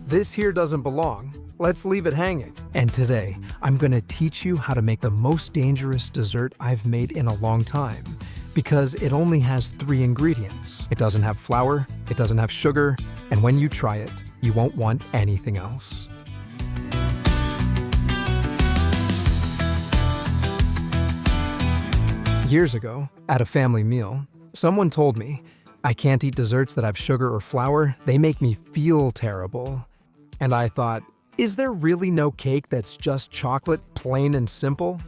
This here doesn't belong. Let's leave it hanging. And today, I'm gonna teach you how to make the most dangerous dessert I've made in a long time, because it only has 3 ingredients. It doesn't have flour, it doesn't have sugar, and when you try it, you won't want anything else. Years ago, at a family meal, someone told me, I can't eat desserts that have sugar or flour, they make me feel terrible. And I thought, is there really no cake that's just chocolate, plain and simple?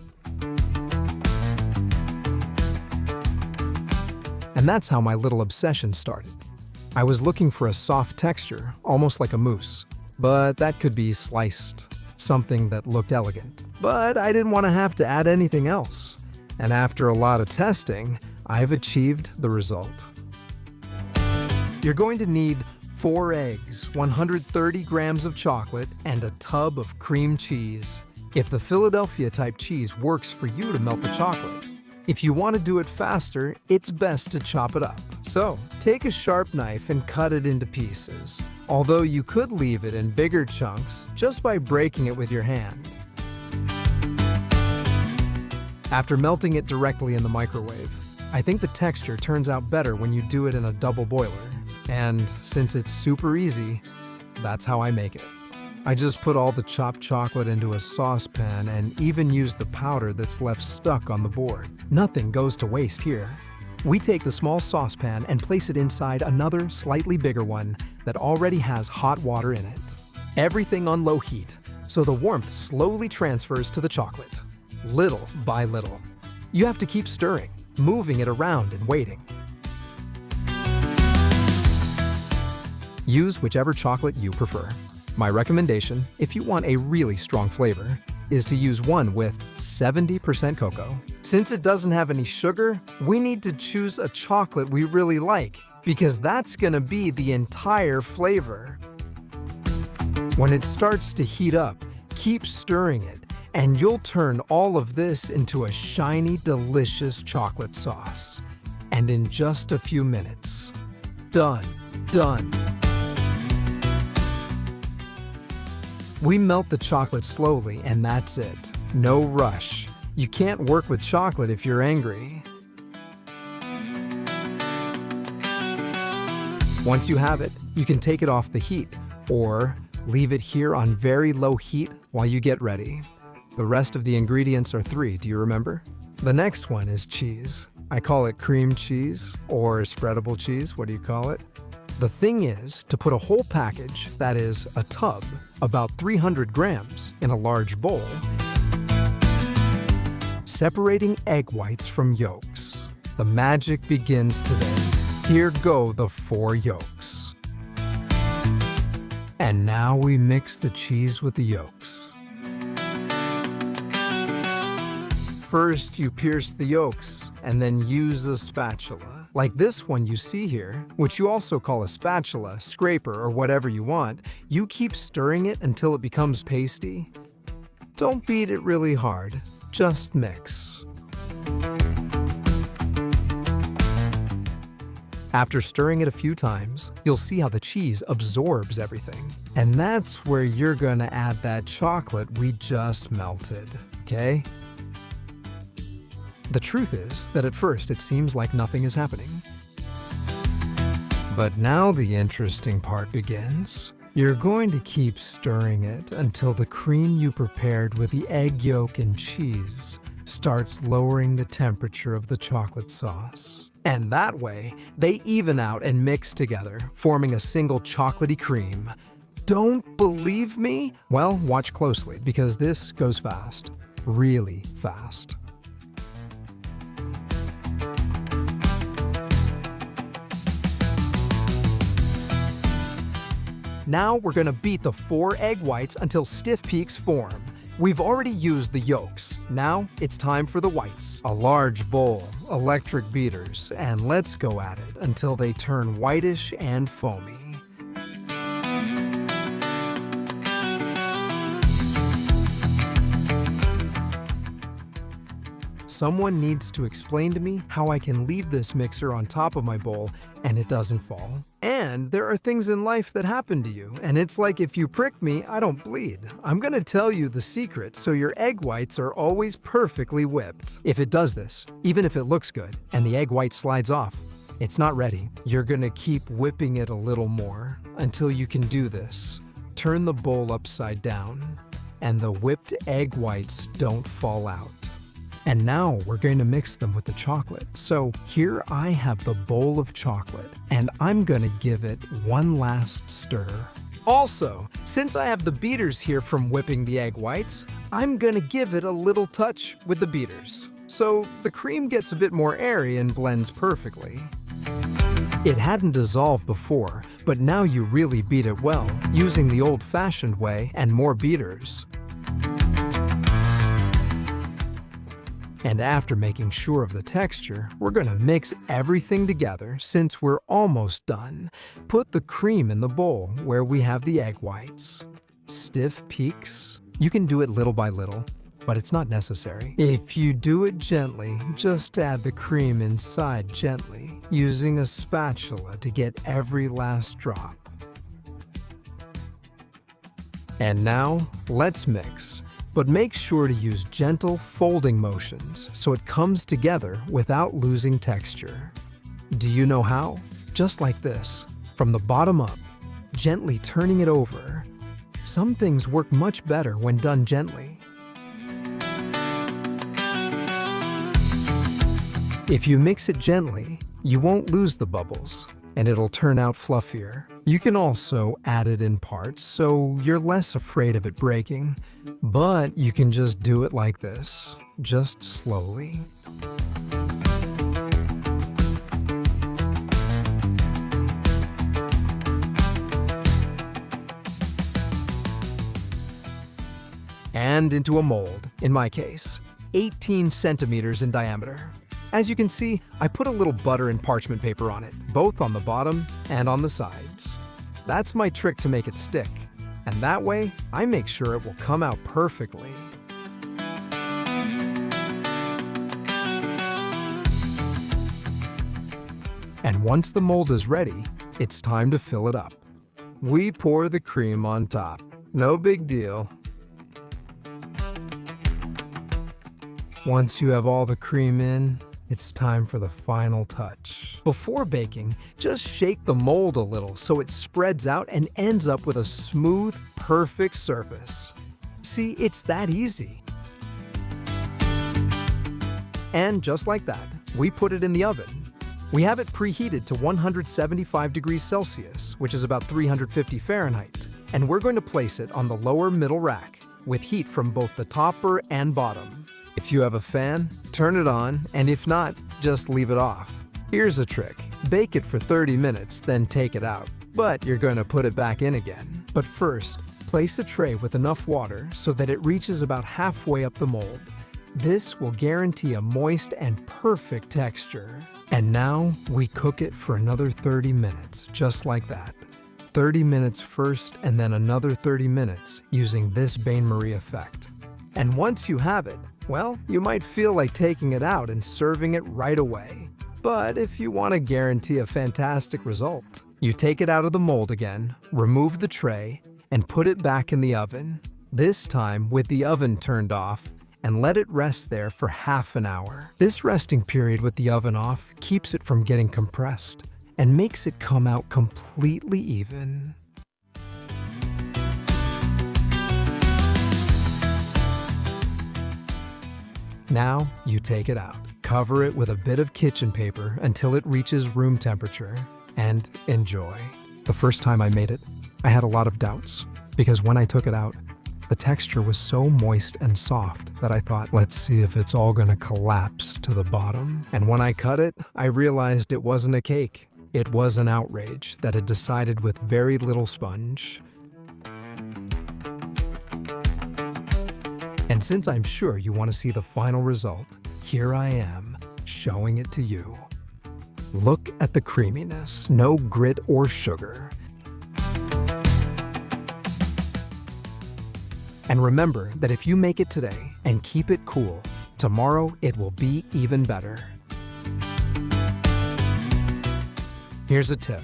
And that's how my little obsession started. I was looking for a soft texture, almost like a mousse, but that could be sliced, something that looked elegant. But I didn't want to have to add anything else. And after a lot of testing, I've achieved the result. You're going to need 4 eggs, 130 grams of chocolate, and a tub of cream cheese. If the Philadelphia type cheese works for you to melt the chocolate. If you want to do it faster, it's best to chop it up. So, take a sharp knife and cut it into pieces. Although you could leave it in bigger chunks just by breaking it with your hand. After melting it directly in the microwave, I think the texture turns out better when you do it in a double boiler. And since it's super easy, that's how I make it. I just put all the chopped chocolate into a saucepan and even use the powder that's left stuck on the board. Nothing goes to waste here. We take the small saucepan and place it inside another slightly bigger one that already has hot water in it. Everything on low heat, so the warmth slowly transfers to the chocolate, little by little. You have to keep stirring, moving it around and waiting. Use whichever chocolate you prefer. My recommendation, if you want a really strong flavor, is to use one with 70% cocoa. Since it doesn't have any sugar, we need to choose a chocolate we really like, because that's gonna be the entire flavor. When it starts to heat up, keep stirring it, and you'll turn all of this into a shiny, delicious chocolate sauce. And in just a few minutes, done. We melt the chocolate slowly, and that's it. No rush. You can't work with chocolate if you're angry. Once you have it, you can take it off the heat, or leave it here on very low heat while you get ready. The rest of the ingredients are 3, do you remember? The next one is cheese. I call it cream cheese, or spreadable cheese, what do you call it? The thing is to put a whole package, that is, a tub, about 300 grams, in a large bowl, separating egg whites from yolks. The magic begins today. Here go the 4 yolks. And now we mix the cheese with the yolks. First, you pierce the yolks, and then use a spatula. Like this one you see here, which you also call a spatula, scraper, or whatever you want. You keep stirring it until it becomes pasty. Don't beat it really hard, just mix. After stirring it a few times, you'll see how the cheese absorbs everything. And that's where you're gonna add that chocolate we just melted, okay? The truth is that at first it seems like nothing is happening. But now the interesting part begins. You're going to keep stirring it until the cream you prepared with the egg yolk and cheese starts lowering the temperature of the chocolate sauce. And that way, they even out and mix together, forming a single chocolatey cream. Don't believe me? Well, watch closely, because this goes fast. Really fast. Now we're gonna beat the 4 egg whites until stiff peaks form. We've already used the yolks. Now it's time for the whites. A large bowl, electric beaters, and let's go at it until they turn whitish and foamy. Someone needs to explain to me how I can leave this mixer on top of my bowl and it doesn't fall. And there are things in life that happen to you, and it's like if you prick me, I don't bleed. I'm gonna tell you the secret so your egg whites are always perfectly whipped. If it does this, even if it looks good, and the egg white slides off, it's not ready. You're gonna keep whipping it a little more until you can do this. Turn the bowl upside down, and the whipped egg whites don't fall out. And now we're going to mix them with the chocolate. So here I have the bowl of chocolate, and I'm gonna give it one last stir. Also, since I have the beaters here from whipping the egg whites, I'm gonna give it a little touch with the beaters, so the cream gets a bit more airy and blends perfectly. It hadn't dissolved before, but now you really beat it well, using the old-fashioned way and more beaters. And after making sure of the texture, we're gonna mix everything together since we're almost done. Put the cream in the bowl where we have the egg whites. Stiff peaks. You can do it little by little, but it's not necessary. If you do it gently, just add the cream inside gently, using a spatula to get every last drop. And now, let's mix. But make sure to use gentle folding motions so it comes together without losing texture. Do you know how? Just like this, from the bottom up, gently turning it over. Some things work much better when done gently. If you mix it gently, you won't lose the bubbles, and it'll turn out fluffier. You can also add it in parts so you're less afraid of it breaking, but you can just do it like this, just slowly. And into a mold, in my case, 18 centimeters in diameter. As you can see, I put a little butter and parchment paper on it, both on the bottom and on the sides. That's my trick to make it stick, and that way, I make sure it will come out perfectly. And once the mold is ready, it's time to fill it up. We pour the cream on top. No big deal. Once you have all the cream in, it's time for the final touch. Before baking, just shake the mold a little so it spreads out and ends up with a smooth, perfect surface. See, it's that easy. And just like that, we put it in the oven. We have it preheated to 175 degrees Celsius, which is about 350 Fahrenheit, and we're going to place it on the lower middle rack with heat from both the topper and bottom. If you have a fan, turn it on, and if not, just leave it off. Here's a trick. Bake it for 30 minutes, then take it out. But you're going to put it back in again. But first, place a tray with enough water so that it reaches about halfway up the mold. This will guarantee a moist and perfect texture. And now, we cook it for another 30 minutes, just like that. 30 minutes first, and then another 30 minutes, using this bain-marie effect. And once you have it, well, you might feel like taking it out and serving it right away. But if you want to guarantee a fantastic result, you take it out of the mold again, remove the tray, and put it back in the oven. This time with the oven turned off, and let it rest there for half an hour. This resting period with the oven off keeps it from getting compressed and makes it come out completely even. Now, you take it out. Cover it with a bit of kitchen paper until it reaches room temperature, and enjoy. The first time I made it, I had a lot of doubts, because when I took it out, the texture was so moist and soft that I thought, let's see if it's all gonna collapse to the bottom. And when I cut it, I realized it wasn't a cake. It was an outrage that had decided with very little sponge. And since I'm sure you want to see the final result, here I am, showing it to you. Look at the creaminess, no grit or sugar. And remember that if you make it today and keep it cool, Tomorrow, it will be even better. Here's a tip.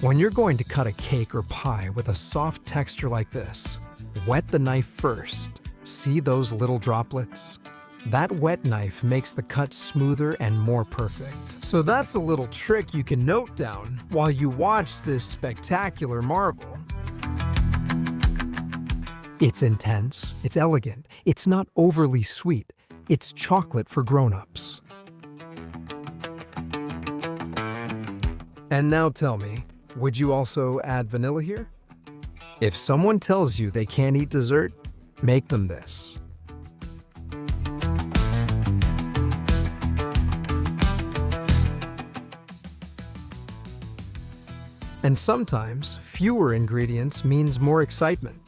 When you're going to cut a cake or pie with a soft texture like this, wet the knife first. See those little droplets? That wet knife makes the cut smoother and more perfect. So that's a little trick you can note down while you watch this spectacular marvel. It's intense, it's elegant, it's not overly sweet, it's chocolate for grown-ups. And now tell me, would you also add vanilla here? If someone tells you they can't eat dessert, make them this. And sometimes, fewer ingredients means more excitement.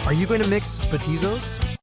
Are you going to mix patizos?